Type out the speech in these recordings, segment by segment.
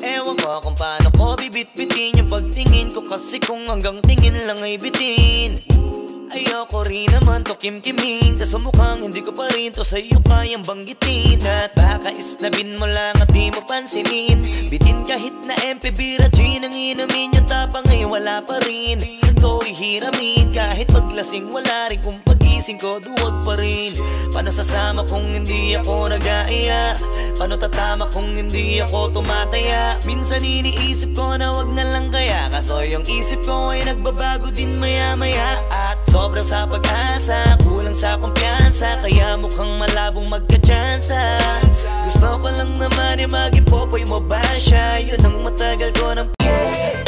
Ewan ko kung paano ko bibit-bitin yung pagtingin ko, kasi kung hanggang tingin lang ay bitin. Ayoko rin naman to kim-kiming, kaso mukhang hindi ko pa rin to sa'yo kayang banggitin. At baka isnabin mo lang at di mo pansinin, bitin kahit na MP Bira Gin ang inumin, yung tapang ay wala pa rin. Saan ko ihiramin, kahit paglasing wala rin, kung pagising ko duwag pa rin. Paano sasama kung hindi ako nag-aaya? Paano tatama kung hindi ako tumataya? Minsan iniisip ko na wag na lang kaya, kaso yung isip ko ay nagbabago din maya-maya. At sobrang sa pag-asa, kulang sa kumpiyansa, kaya mukhang malabong magka-tsansa. Gusto ko lang naman ay mag-ipopoy mo ba siya? Yun ang matagal ko ng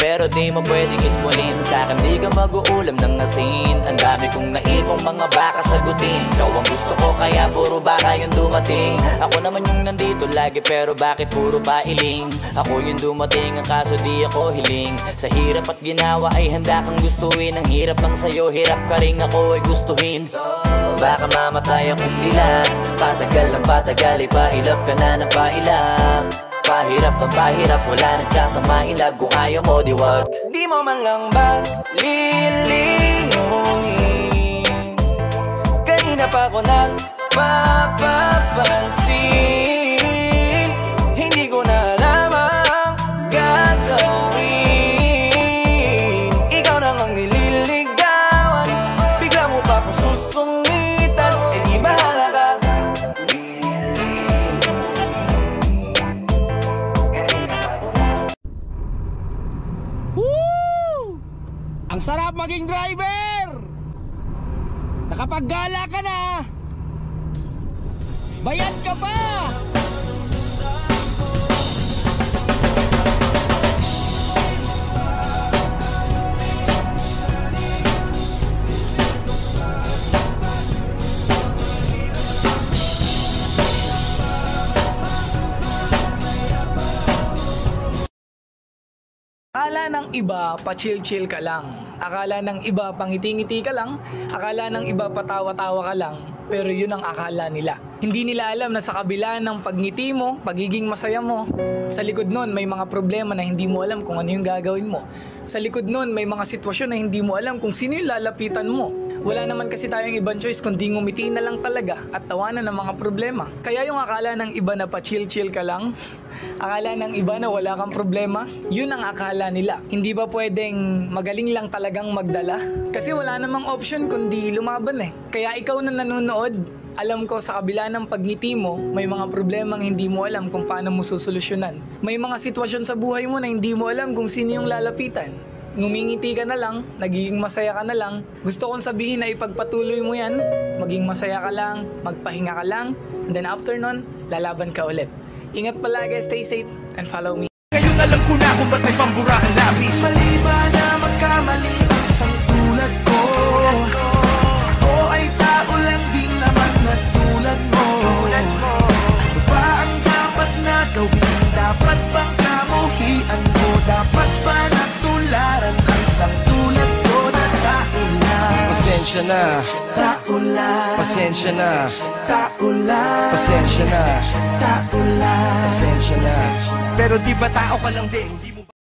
pero di mo pwedeng ispolin sa'kin, di ka mag-uulam ng asin. Ang dami kong naipong mga baka sagutin, ikaw ang gusto ko kaya puro baka yung dumating. Ako naman yung nandito lagi pero bakit puro pailing? Ako yung dumating ang kaso di ako hiling. Sa hirap at ginawa ay handa kang gustuin. Ang hirap lang sa'yo, hirap ka rin ako ay gustuhin. Baka mamatay akong dilat, patagal ng patagal, ipailap ka na ng pailap. Pahirap ng pahirap, wala na chance ang mailab. Kung ayaw mo, di wag. Di mo man lang ba lilingunin? Kanina pa ko nagpapapansin, hindi ko na alam ang gagawin. Ikaw nang ang nililigawan, bigla mo pa kung susungitan, eh di bahala ka. Ang sarap maging driver! Nakapaggala ka na! Bayad ka pa! Akala ng iba, pa-chill-chill ka lang. Akala ng iba, pangiti-ngiti ka lang. Akala ng iba, patawa-tawa ka lang. Pero yun ang akala nila. Hindi nila alam na sa kabila ng pagngiti mo, pagiging masaya mo, sa likod nun may mga problema na hindi mo alam kung ano yung gagawin mo. Sa likod nun may mga sitwasyon na hindi mo alam kung sino yung lalapitan mo. Wala naman kasi tayong ibang choice kundi ngumiti na lang talaga at tawanan ng mga problema. Kaya yung akala ng iba na pa-chill-chill ka lang, akala ng iba na wala kang problema, yun ang akala nila. Hindi ba pwedeng magaling lang talagang magdala? Kasi wala namang option kundi lumaban eh. Kaya ikaw na nanonood, alam ko sa kabila ng pagngiti mo, may mga problemang hindi mo alam kung paano mo susolusyonan. May mga sitwasyon sa buhay mo na hindi mo alam kung sino yung lalapitan. Ngumingiti ka na lang, nagiging masaya ka na lang. Gusto kong sabihin na ipagpatuloy mo yan, maging masaya ka lang, magpahinga ka lang, and then after nun, lalaban ka ulit. Ingat palagi, stay safe, and follow me. Ngayon alam ko na kung ba't may pamburahan labis. Mali ba na magkamali ang isang tulad ko? Ako ay tao lang din naman na tulad mo. Ano ba ang dapat na gawin? Dapat bang kamuhian mo? Dapat ba natularan ang isang tulad ko na tao lang? Pasensya na, tao lang. Pasensya na, tao lang. Pasensya na, tao lang. Pasensya na. Pero di ba tao ka lang din?